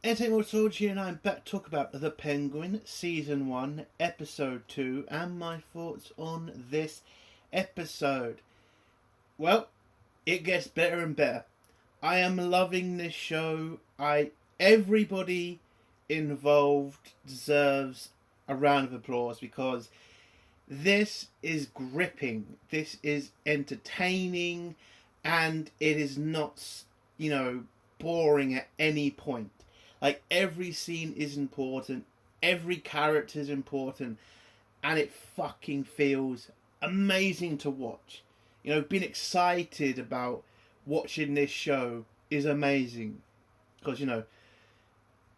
Entertainment George here, and I'm back to talk about The Penguin, Season 1, Episode 2, and my thoughts on this episode. Well, it gets better and better. I am loving this show. Everybody involved deserves a round of applause because this is gripping, this is entertaining, and it is not, boring at any point. Like, every scene is important, every character is important, and it fucking feels amazing to watch. Being excited about watching this show is amazing. Because,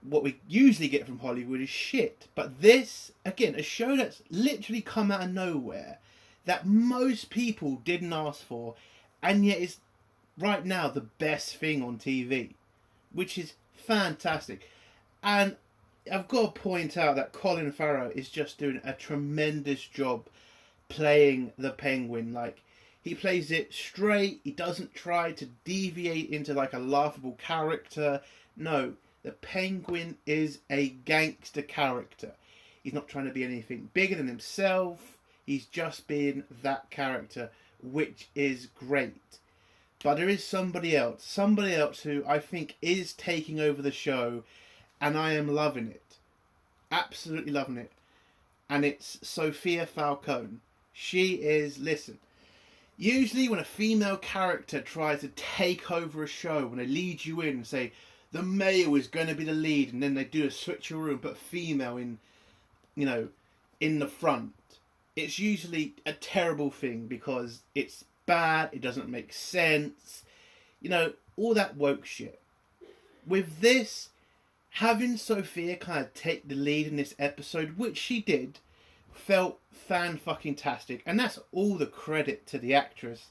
what we usually get from Hollywood is shit. But this, again, a show that's literally come out of nowhere, that most people didn't ask for, and yet is right now the best thing on TV, which is fantastic. And I've got to point out that Colin Farrell is just doing a tremendous job playing the Penguin. Like, he plays it straight. He doesn't try to deviate into like a laughable character. No, the Penguin is a gangster character. He's not trying to be anything bigger than himself. He's just being that character, which is great. But there is somebody else who I think is taking over the show, and I am loving it. Absolutely loving it. And it's Sophia Falcone. She is, listen, usually when a female character tries to take over a show, when they lead you in and say, the male is going to be the lead, and then they do a switcheroo and put a female in, in the front, it's usually a terrible thing because it's bad, it doesn't make sense, all that woke shit. With this, having Sophia kind of take the lead in this episode, which she did, felt fan-fucking-tastic, and that's all the credit to the actress,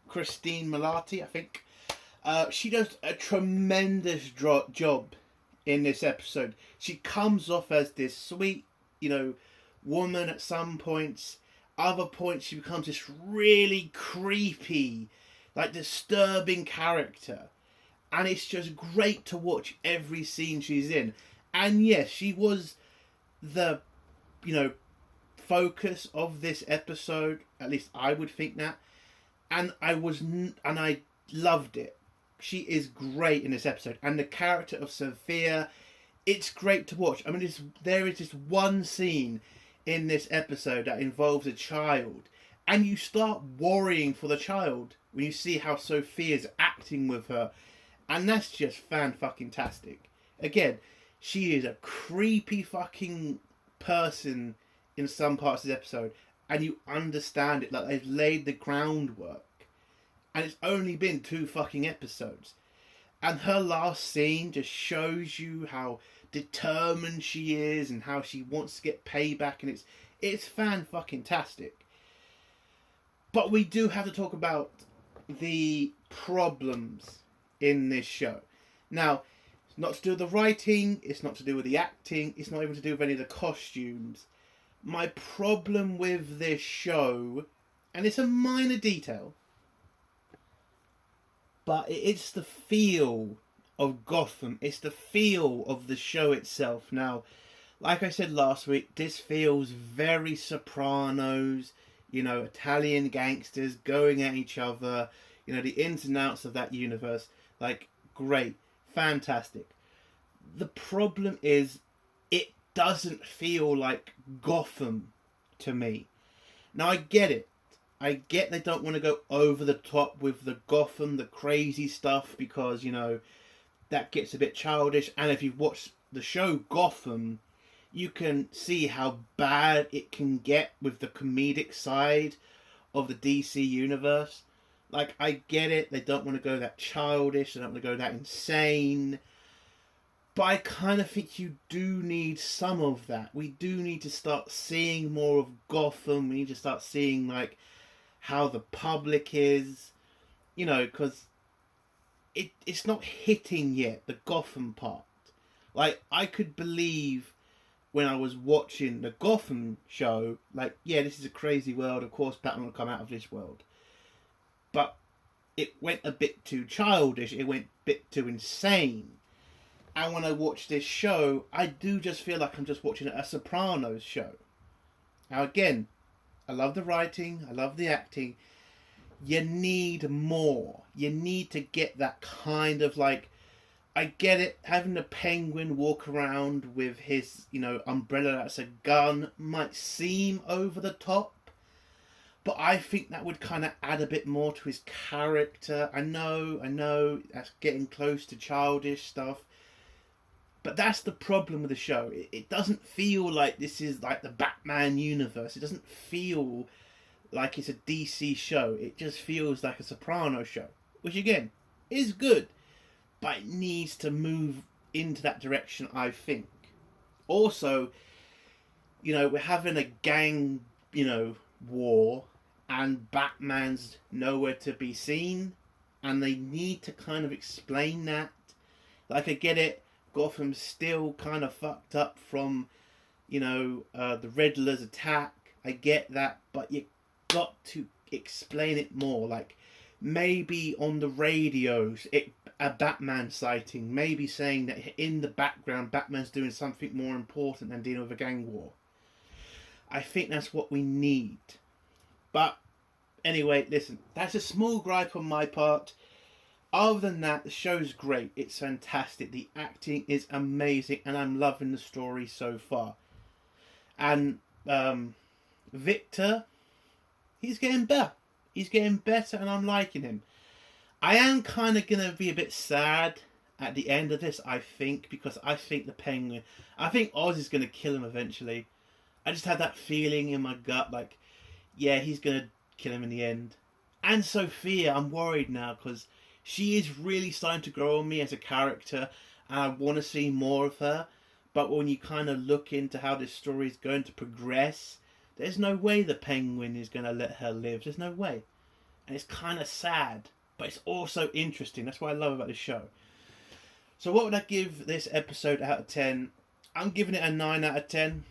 Christine Milioti, I think. She does a tremendous job in this episode. She comes off as this sweet, woman at some points. Other points she becomes this really creepy, like disturbing character. And it's just great to watch every scene she's in. And yes, she was the, focus of this episode. At least I would think that. And I loved it. She is great in this episode. And the character of Sophia, it's great to watch. I mean, there is this one scene in this episode that involves a child, and you start worrying for the child when you see how Sophia's acting with her, and that's just fan-fucking-tastic. Again, she is a creepy fucking person in some parts of the episode, and you understand it, like they've laid the groundwork, and it's only been 2 fucking episodes, and her last scene just shows you how determined she is and how she wants to get payback, and it's fan-fucking-tastic. But we do have to talk about the problems in this show. Now, it's not to do with the writing, it's not to do with the acting, it's not even to do with any of the costumes. My problem with this show, and it's a minor detail, but it's the feel of Gotham. It's the feel of the show itself. Now, like I said last week, this feels very Sopranos, Italian gangsters going at each other, the ins and outs of that universe. Like, great, fantastic. The problem is, it doesn't feel like Gotham to me. Now, I get it. I get they don't want to go over the top with the Gotham, the crazy stuff, because, that gets a bit childish. And if you've watched the show Gotham, you can see how bad it can get with the comedic side of the DC universe. Like, I get it, they don't want to go that childish, they don't want to go that insane. But I kind of think you do need some of that. We do need to start seeing more of Gotham. We need to start seeing, like, how the public is. Because it's not hitting yet, the Gotham part. Like, I could believe when I was watching the Gotham show, like, yeah, this is a crazy world, of course Batman will come out of this world. But it went a bit too childish, it went a bit too insane. And when I watch this show, I do just feel like I'm just watching a Sopranos show. Now again, I love the writing, I love the acting. You need more. You need to get that kind of like, I get it, having the Penguin walk around with his, umbrella that's a gun might seem over the top. But I think that would kind of add a bit more to his character. I know, that's getting close to childish stuff. But that's the problem with the show. It doesn't feel like this is like the Batman universe. It doesn't feel like it's a DC show. It just feels like a Soprano show. Which again, is good. But it needs to move into that direction, I think. Also, we're having a gang, war. And Batman's nowhere to be seen. And they need to kind of explain that. Like, I get it. Gotham's still kind of fucked up from, the Riddler's attack. I get that. But you got to explain it more. Like, maybe on the radios, a Batman sighting. Maybe saying that in the background, Batman's doing something more important than dealing with a gang war. I think that's what we need. But anyway, listen, that's a small gripe on my part. Other than that, the show's great. It's fantastic. The acting is amazing, and I'm loving the story so far. And Victor, he's getting better. He's getting better, and I'm liking him. I am kind of going to be a bit sad at the end of this, I think, because I think the Penguin, I think Oz is going to kill him eventually. I just had that feeling in my gut, like, yeah, he's going to kill him in the end. And Sophia, I'm worried now, because she is really starting to grow on me as a character, and I want to see more of her. But when you kind of look into how this story is going to progress, there's no way the Penguin is going to let her live. There's no way. And it's kind of sad, but it's also interesting. That's what I love about this show. So what would I give this episode out of 10? I'm giving it a 9 out of 10.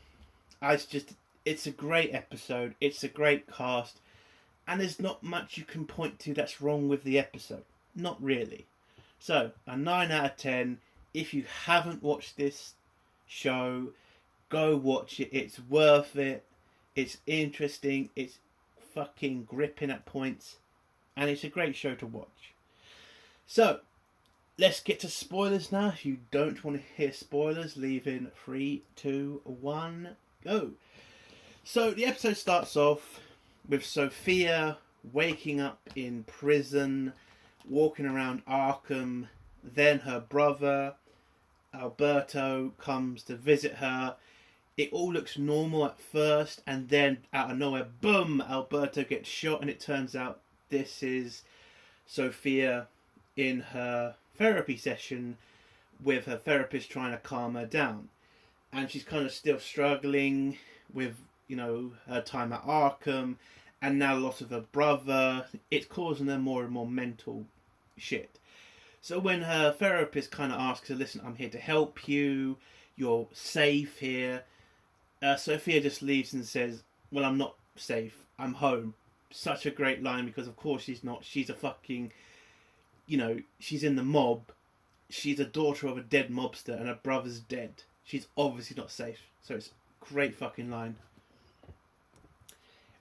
It's a great episode. It's a great cast. And there's not much you can point to that's wrong with the episode. Not really. So, a 9 out of 10. If you haven't watched this show, go watch it. It's worth it. It's interesting. It's fucking gripping at points. And it's a great show to watch. So, let's get to spoilers now. If you don't want to hear spoilers, leave in 3, 2, 1, go. So, the episode starts off with Sophia waking up in prison, walking around Arkham. Then her brother, Alberto, comes to visit her. It all looks normal at first, and then out of nowhere, boom, Alberto gets shot, and it turns out this is Sophia in her therapy session with her therapist trying to calm her down. And she's kind of still struggling with, her time at Arkham, and now loss of her brother. It's causing her more and more mental shit. So when her therapist kind of asks her, listen, I'm here to help you, you're safe here, Sophia just leaves and says, well, I'm not safe, I'm home. Such a great line, because of course she's not. She's a fucking, she's in the mob. She's a daughter of a dead mobster, and her brother's dead. She's obviously not safe. So it's a great fucking line.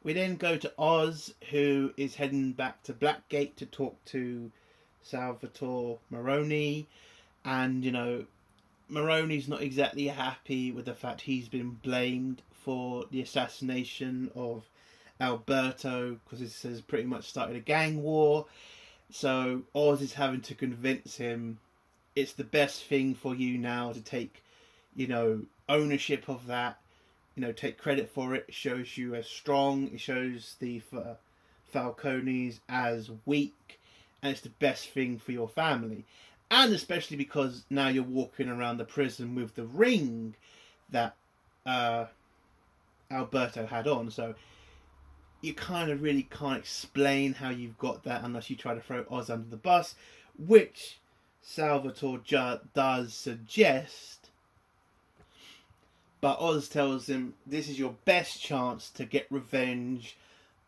We then go to Oz, who is heading back to Blackgate to talk to Salvatore Maroni. And, Maroni's not exactly happy with the fact he's been blamed for the assassination of Alberto, because this has pretty much started a gang war. So Oz is having to convince him it's the best thing for you now to take, ownership of that. Take credit for it. It shows you as strong. It shows the Falcones as weak. And it's the best thing for your family. And especially because now you're walking around the prison with the ring that Alberto had on. So you kind of really can't explain how you've got that unless you try to throw Oz under the bus, which Salvatore does suggest. But Oz tells him this is your best chance to get revenge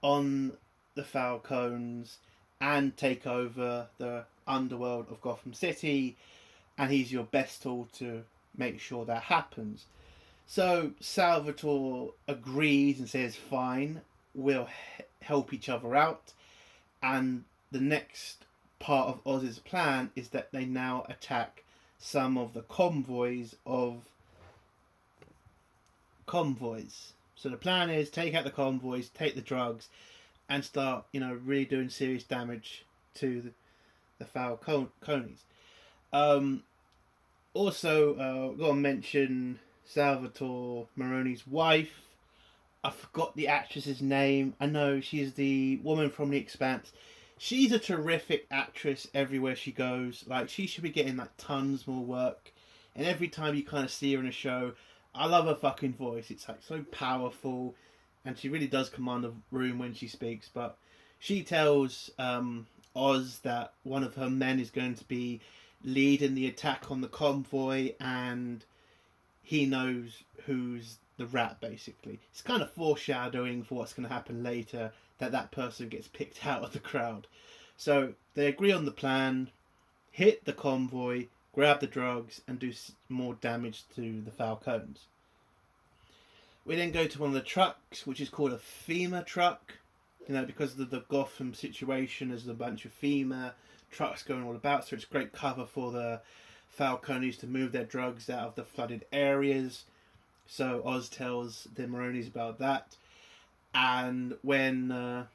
on the Falcones and take over the underworld of Gotham City. and he's your best tool to make sure that happens. So Salvatore agrees and says, fine, we'll help each other out. And the next part of Oz's plan is that they now attack some of the convoys. So the plan is take out the convoys, take the drugs, and start, really doing serious damage to the Falcones. Also, got to mention Salvatore Maroni's wife. I forgot the actress's name. I know she's the woman from The Expanse. She's a terrific actress everywhere she goes. Like, she should be getting tons more work. And every time you kind of see her in a show, I love her fucking voice. It's so powerful, and she really does command the room when she speaks. But she tells Oz that one of her men is going to be leading the attack on the convoy, and he knows who's the rat, basically. It's kind of foreshadowing for what's going to happen later, that person gets picked out of the crowd. So they agree on the plan, hit the convoy, grab the drugs, and do more damage to the Falcons. We then go to one of the trucks, which is called a FEMA truck. Because of the Gotham situation, there's a bunch of FEMA trucks going all about, so it's great cover for the Falcones to move their drugs out of the flooded areas. So Oz tells the Maronis about that. And when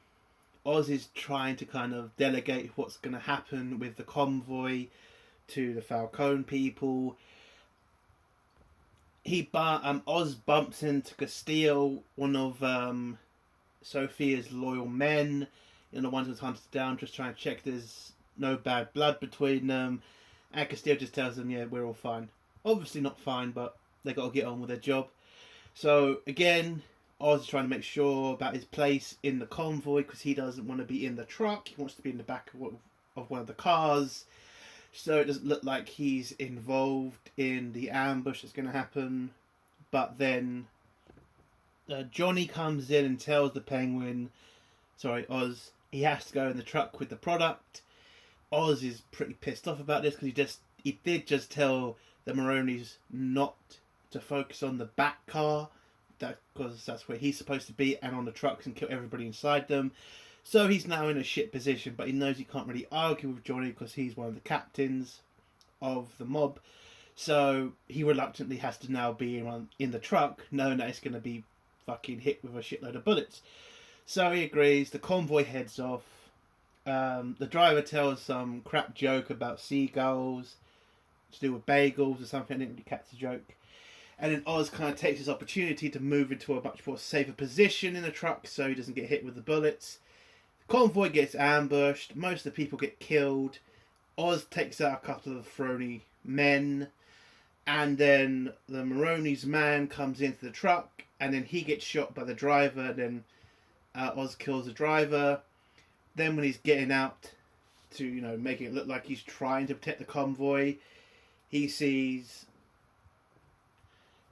Oz is trying to kind of delegate what's going to happen with the convoy to the Falcone people, Oz bumps into Castile, one of Sophia's loyal men, the ones who hunted down, just trying to check there's no bad blood between them. And Castile just tells them, yeah, we're all fine. Obviously not fine, but they got to get on with their job. So again, Oz is trying to make sure about his place in the convoy, because he doesn't want to be in the truck. He wants to be in the back of one of the cars, so it doesn't look like he's involved in the ambush that's going to happen. But then Johnny comes in and tells the Oz, he has to go in the truck with the product. Oz is pretty pissed off about this, because he did just tell the Maronis not to focus on the back car, because that's where he's supposed to be, and on the trucks, and kill everybody inside them. So he's now in a shit position, but he knows he can't really argue with Johnny because he's one of the captains of the mob. So he reluctantly has to now be in the truck, knowing that it's going to be fucking hit with a shitload of bullets. So he agrees. The convoy heads off. The driver tells some crap joke about seagulls to do with bagels or something. I didn't really catch the joke. And then Oz kind of takes this opportunity to move into a much more safer position in the truck so he doesn't get hit with the bullets. The convoy gets ambushed. Most of the people get killed. Oz takes out a couple of Throny men. And then the Maroni's man comes into the truck. And then he gets shot by the driver. Then Oz kills the driver. Then when he's getting out to, making it look like he's trying to protect the convoy, he sees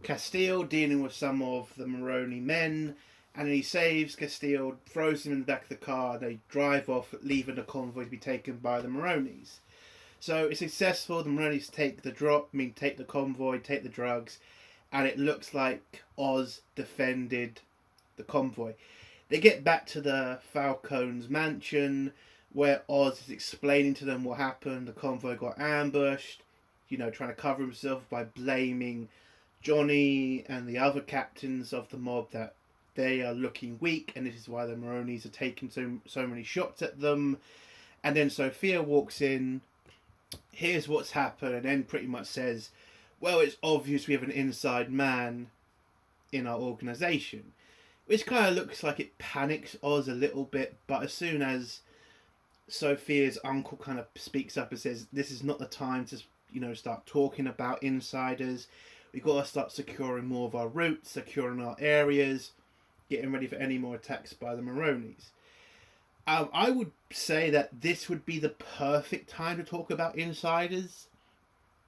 Castile dealing with some of the Maroni men, and he saves Castile, throws him in the back of the car, they drive off, leaving the convoy to be taken by the Maronis. So it's successful, the Maronis take the convoy, take the drugs, and it looks like Oz defended the convoy. They get back to the Falcone's mansion, where Oz is explaining to them what happened. The convoy got ambushed, trying to cover himself by blaming Johnny and the other captains of the mob that they are looking weak, and this is why the Maronis are taking so many shots at them. And then Sophia walks in, hears what's happened, and then pretty much says, well, it's obvious we have an inside man in our organisation. Which kind of looks like it panics Oz a little bit, but as soon as Sophia's uncle kind of speaks up and says, this is not the time to, start talking about insiders. We've got to start securing more of our routes, securing our areas, getting ready for any more attacks by the Maronis. I would say that this would be the perfect time to talk about insiders.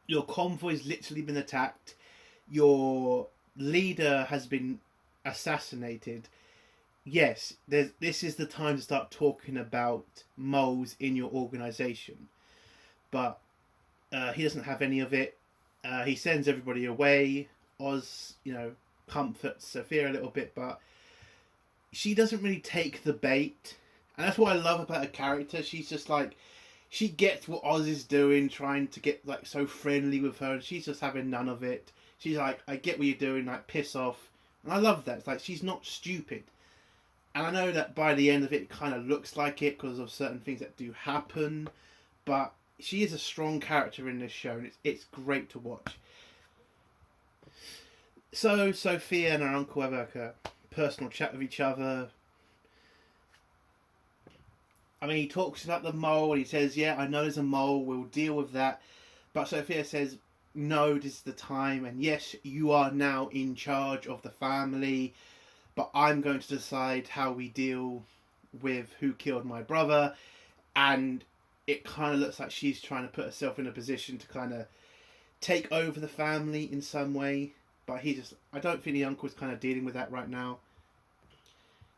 Your convoy's literally been attacked. Your leader has been assassinated. Yes, this is the time to start talking about moles in your organisation. But He doesn't have any of it. He sends everybody away. Oz, comforts Sophia a little bit, but she doesn't really take the bait. And that's what I love about her character. She's just like, she gets what Oz is doing, trying to get like so friendly with her, and she's just having none of it. She's like, I get what you're doing, like piss off. And I love that. It's like she's not stupid. And I know that by the end of it, it kind of looks like it because of certain things that do happen. But she is a strong character in this show, and it's great to watch. So Sophia and her uncle have like a personal chat with each other. I mean, he talks about the mole, and he says, yeah, I know there's a mole, we'll deal with that. But Sophia says, no, this is the time, and yes, you are now in charge of the family, but I'm going to decide how we deal with who killed my brother. And it kind of looks like she's trying to put herself in a position to kind of take over the family in some way. But I don't think the uncle's kind of dealing with that right now.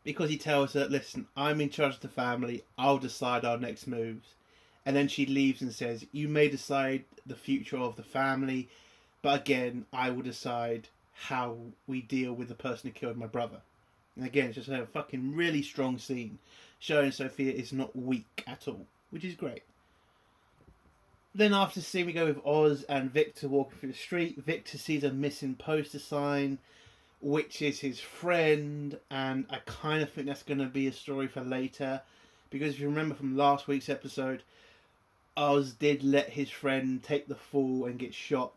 Because he tells her, listen, I'm in charge of the family, I'll decide our next moves. And then she leaves and says, you may decide the future of the family, but again, I will decide how we deal with the person who killed my brother. And again, it's just a fucking really strong scene, showing Sophia is not weak at all, which is great. Then after the scene, we go with Oz and Victor walking through the street. Victor sees a missing poster sign, which is his friend, and I kind of think that's going to be a story for later, because if you remember from last week's episode, Oz did let his friend take the fall and get shot.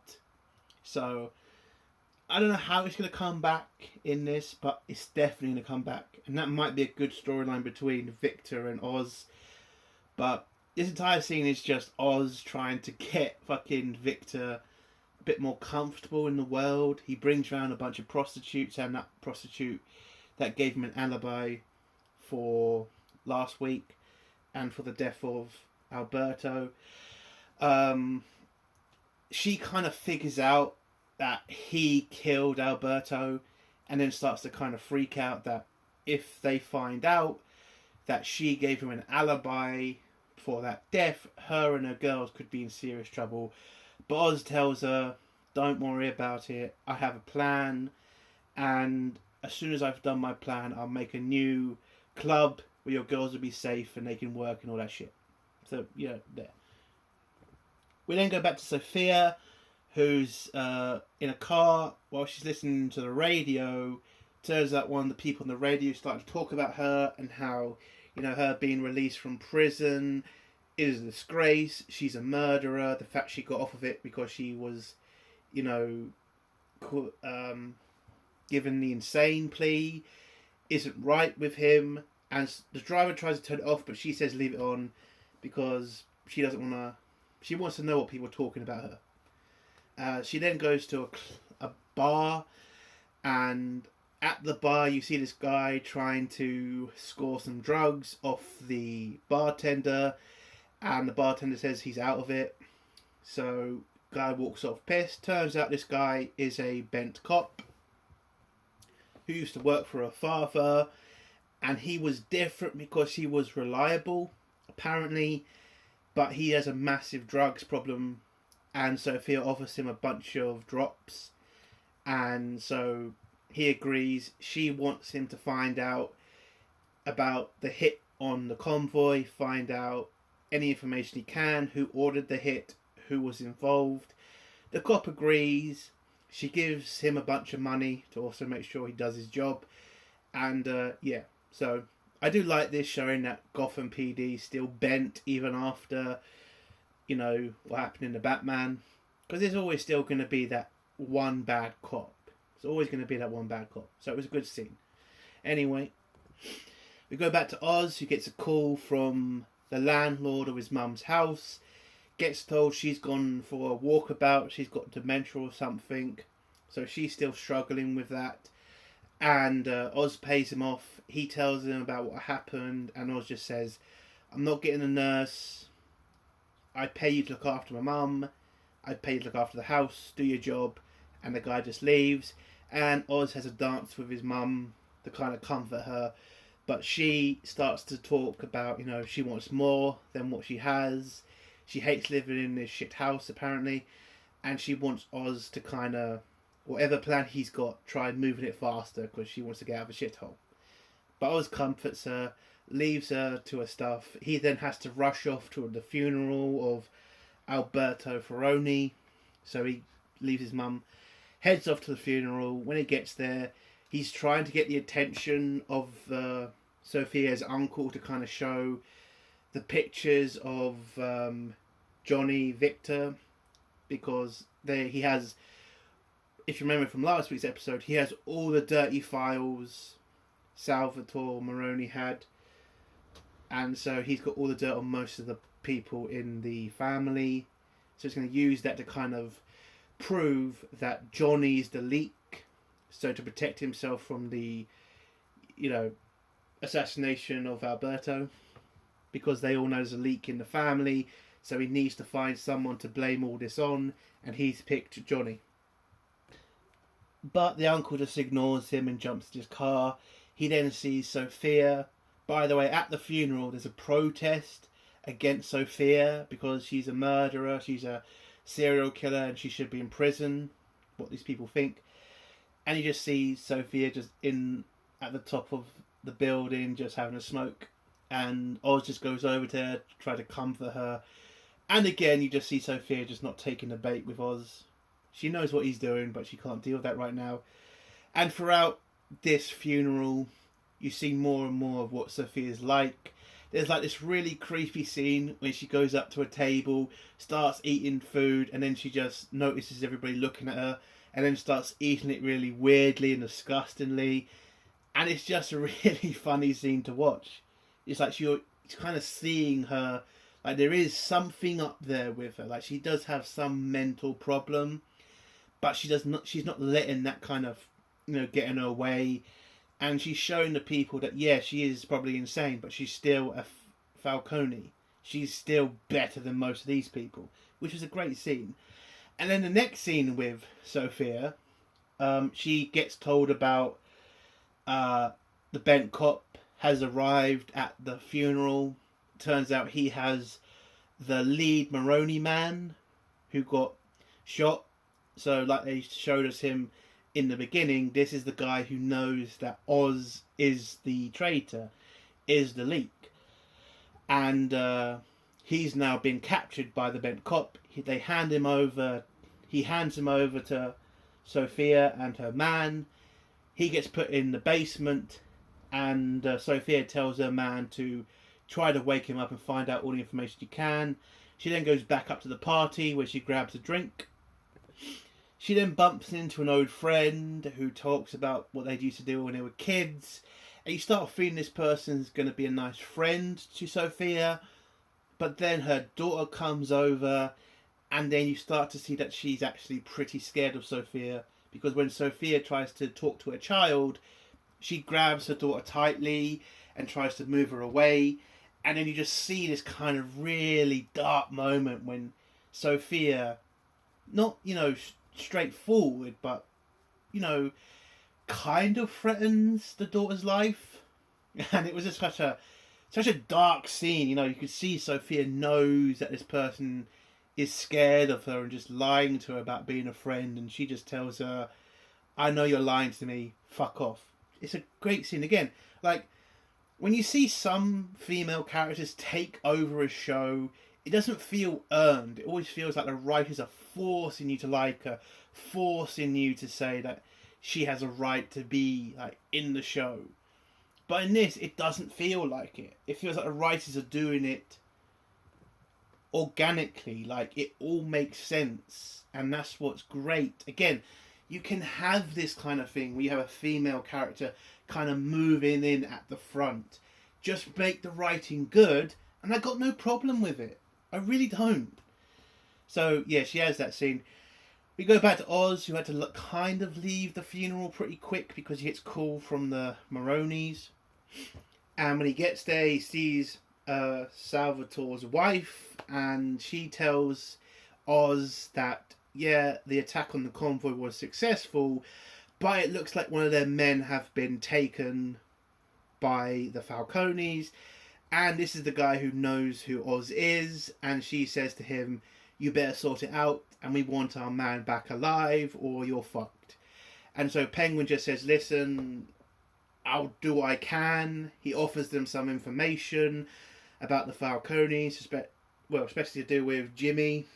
So I don't know how it's going to come back in this, but it's definitely going to come back, and that might be a good storyline between Victor and Oz. But this entire scene is just Oz trying to get fucking Victor a bit more comfortable in the world. He brings around a bunch of prostitutes, and that prostitute that gave him an alibi for last week and for the death of Alberto. She kind of figures out that he killed Alberto, and then starts to kind of freak out that if they find out that she gave him an alibi for that death, her and her girls could be in serious trouble. But Oz tells her, don't worry about it, I have a plan, and as soon as I've done my plan, I'll make a new club where your girls will be safe and they can work and all that shit. So, there. We then go back to Sophia, who's in a car while she's listening to the radio. Turns out one of the people on the radio started to talk about her and how, her being released from prison is a disgrace. She's a murderer. The fact she got off of it because she was, given the insane plea isn't right with him. And the driver tries to turn it off, but she says leave it on because she doesn't want to. She wants to know what people are talking about her. She then goes to a bar, and at the bar you see this guy trying to score some drugs off the bartender, and the bartender says he's out of it. So guy walks off pissed. Turns out this guy is a bent cop who used to work for her father, and he was different because he was reliable, apparently, but he has a massive drugs problem, and Sophia offers him a bunch of drops, and so he agrees. She wants him to find out about the hit on the convoy, find out any information he can, who ordered the hit, who was involved. The cop agrees. She gives him a bunch of money to also make sure he does his job, and so I do like this, showing that Gotham PD still bent even after, what happened in the Batman. Because there's always still going to be that one bad cop. It's always going to be that one bad cop. So it was a good scene. Anyway, we go back to Oz, who gets a call from the landlord of his mum's house. Gets told she's gone for a walkabout. She's got dementia or something. So she's still struggling with that. And Oz pays him off. He tells him about what happened, and Oz just says, I'm not getting a nurse. I pay you to look after my mum. I pay you to look after the house. Do your job. And the guy just leaves. And Oz has a dance with his mum to kind of comfort her. But she starts to talk about, she wants more than what she has. She hates living in this shit house, apparently, and she wants Oz to kind of, whatever plan he's got, try moving it faster because she wants to get out of a shithole. But Oz comforts her, leaves her to her stuff. He then has to rush off to the funeral of Alberto Ferroni, so he leaves his mum, heads off to the funeral. When he gets there, he's trying to get the attention of Sophia's uncle to kind of show the pictures of Johnny Victor, because he has, if you remember from last week's episode, he has all the dirty files Salvatore Maroni had, and so he's got all the dirt on most of the people in the family, so he's going to use that to kind of prove that Johnny's the leak, so to protect himself from the assassination of Alberto, because they all know there's a leak in the family, so he needs to find someone to blame all this on, and he's picked Johnny. But the uncle just ignores him and jumps in his car. He then sees Sophia. By the way, at the funeral there's a protest against Sophia because she's a murderer, she's a serial killer, and she should be in prison, what these people think. And you just see Sophia just at the top of the building just having a smoke, and Oz just goes over to her to try to comfort her. And again, you just see Sophia just not taking the bait with Oz. She knows what he's doing, but she can't deal with that right now. And throughout this funeral, you see more and more of what Sophia's like. There's like this really creepy scene when she goes up to a table, starts eating food, and then she just notices everybody looking at her, and then starts eating it really weirdly and disgustingly. And it's just a really funny scene to watch. It's like you're kind of seeing her, like there is something up there with her. Like she does have some mental problem, but she's not letting that kind of, get in her way. And she's showing the people that, yeah, she is probably insane, but she's still a Falcone. She's still better than most of these people, which was a great scene. And then the next scene with Sophia, she gets told about the bent cop has arrived at the funeral. Turns out he has the lead Maroni man who got shot. So like they showed us him in the beginning, this is the guy who knows that Oz is the traitor, is the leak. And he's now been captured by the bent cop. He hands him over to Sophia and her man. He gets put in the basement, and Sophia tells her man to try to wake him up and find out all the information she can. She then goes back up to the party where she grabs a drink. She then bumps into an old friend who talks about what they used to do when they were kids. And you start feeling this person's going to be a nice friend to Sophia. But then her daughter comes over, and then you start to see that she's actually pretty scared of Sophia. Because when Sophia tries to talk to her child, she grabs her daughter tightly and tries to move her away. And then you just see this kind of really dark moment when Sophia, not, straightforward, but kind of threatens the daughter's life. And it was just such a dark scene. You could see Sophia knows that this person is scared of her and just lying to her about being a friend, and she just tells her, I know you're lying to me, fuck off. It's a great scene. Again, like when you see some female characters take over a show, it doesn't feel earned. It always feels like the writers are forcing you to like her, forcing you to say that she has a right to be like in the show. But in this, it doesn't feel like it. It feels like the writers are doing it organically, like it all makes sense, and that's what's great. Again, you can have this kind of thing where you have a female character kind of moving in at the front. Just make the writing good, and I got no problem with it. I really don't. So, yeah, she has that scene. We go back to Oz, who had to kind of leave the funeral pretty quick because he gets call from the Maronis. And when he gets there, he sees Salvatore's wife, and she tells Oz that, yeah, the attack on the convoy was successful, but it looks like one of their men have been taken by the Falcones, And this is the guy who knows who Oz is, and she says to him, you better sort it out, and we want our man back alive, or you're fucked. And so Penguin just says, listen, I'll do what I can. He offers them some information about the Falcones, especially to do with Jimmy.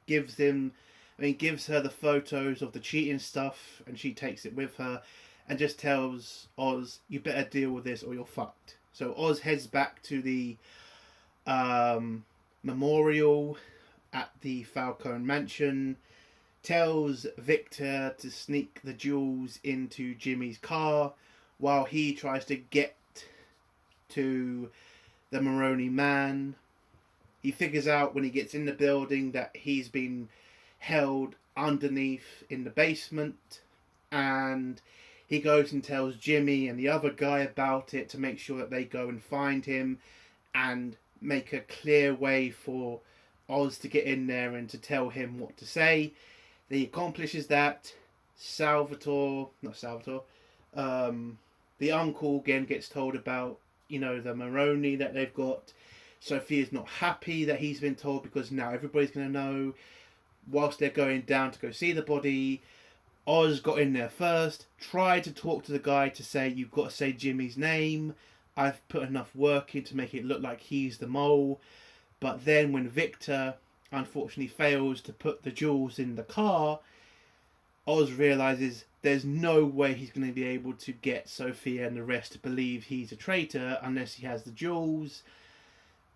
Gives her the photos of the cheating stuff, and she takes it with her, and just tells Oz, you better deal with this or you're fucked. So Oz heads back to the memorial at the Falcone mansion, tells Victor to sneak the jewels into Jimmy's car while he tries to get to the Maroni man. He figures out when he gets in the building that he's been held underneath in the basement, and he goes and tells Jimmy and the other guy about it to make sure that they go and find him and make a clear way for Oz to get in there and to tell him what to say. He accomplishes that. The uncle again gets told about, the Maroni that they've got. Sophia's not happy that he's been told, because now everybody's going to know. Whilst they're going down to go see the body, Oz got in there first, tried to talk to the guy to say, you've got to say Jimmy's name. I've put enough work in to make it look like he's the mole. But then when Victor unfortunately fails to put the jewels in the car, Oz realises there's no way he's going to be able to get Sophia and the rest to believe he's a traitor unless he has the jewels,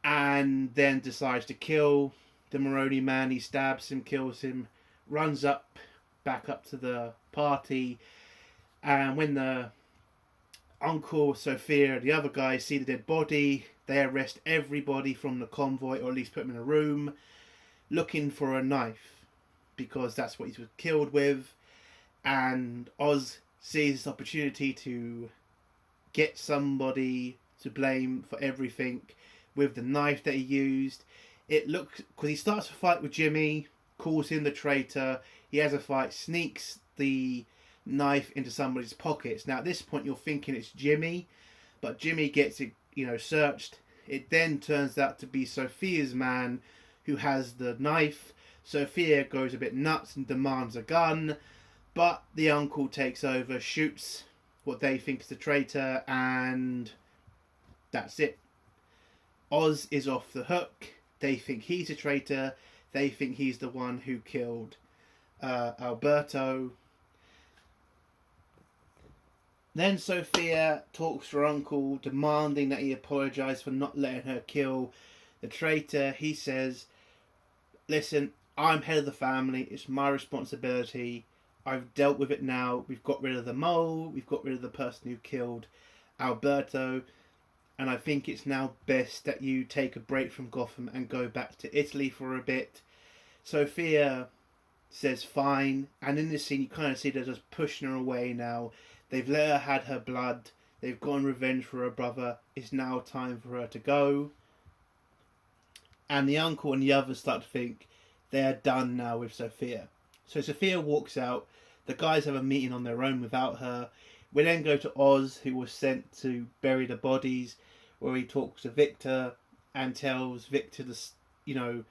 and then decides to kill the Maroni man. He stabs him, kills him, runs back up to the party, and when the uncle, Sophia, and the other guys see the dead body, they arrest everybody from the convoy, or at least put them in a room, looking for a knife, because that's what he was killed with. And Oz sees this opportunity to get somebody to blame for everything with the knife that he used. It looks, because he starts a fight with Jimmy, calls him the traitor. He has a fight, sneaks the knife into somebody's pockets. Now at this point you're thinking it's Jimmy, but Jimmy gets it, searched. It then turns out to be Sophia's man who has the knife. Sophia goes a bit nuts and demands a gun, but the uncle takes over, shoots what they think is the traitor, and that's it. Oz is off the hook. They think he's a traitor. They think he's the one who killed Alberto. Then Sophia talks to her uncle, demanding that he apologise for not letting her kill the traitor. He says, listen, I'm head of the family. It's my responsibility. I've dealt with it now. We've got rid of the mole. We've got rid of the person who killed Alberto. And I think it's now best that you take a break from Gotham and go back to Italy for a bit. Sophia says fine. And in this scene, you kind of see they're just pushing her away now. They've let her had her blood. They've gotten revenge for her brother. It's now time for her to go. And the uncle and the others start to think they're done now with Sophia. So Sophia walks out. The guys have a meeting on their own without her. We then go to Oz, who was sent to bury the bodies, where he talks to Victor and tells Victor to,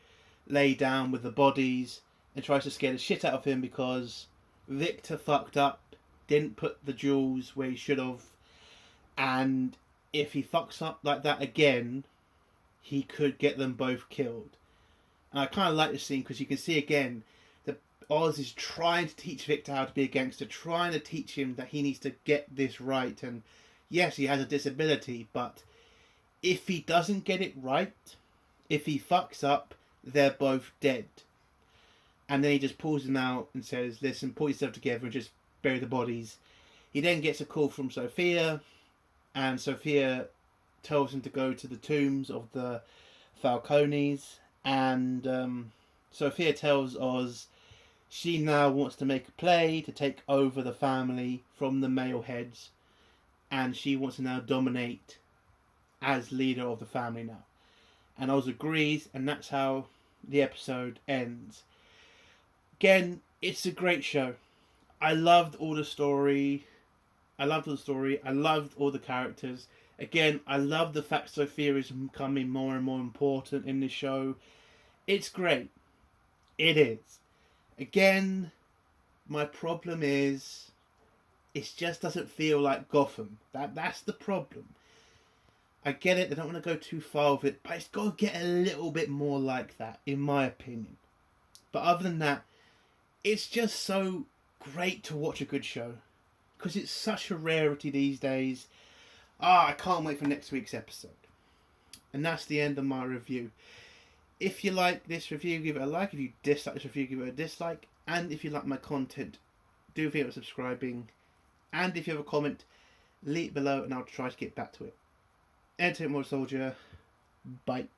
lay down with the bodies, and tries to scare the shit out of him because Victor fucked up, didn't put the jewels where he should have, and if he fucks up like that again, he could get them both killed. And I kind of like this scene because you can see again that Oz is trying to teach Victor how to be a gangster, trying to teach him that he needs to get this right. And yes, he has a disability, but if he doesn't get it right, if he fucks up, they're both dead. And then he just pulls them out and says, listen, pull yourself together and just bury the bodies. He then gets a call from Sophia, and Sophia tells him to go to the tombs of the Falcones. And Sophia tells Oz she now wants to make a play to take over the family from the male heads, and she wants to now dominate as leader of the family now. And Oz agrees, and that's how the episode ends. Again, it's a great show. I loved all the story. I loved all the characters. Again, I love the fact Sophia is becoming more and more important in the show. It's great. It is. Again, my problem is it just doesn't feel like Gotham. That's the problem. I get it, they don't want to go too far with it, but it's got to get a little bit more like that, in my opinion. But other than that, it's just so great to watch a good show. Because it's such a rarity these days. I can't wait for next week's episode. And that's the end of my review. If you like this review, give it a like. If you dislike this review, give it a dislike. And if you like my content, do feel subscribing. And if you have a comment, leave it below and I'll try to get back to it. Entertainment Soldier. Bye.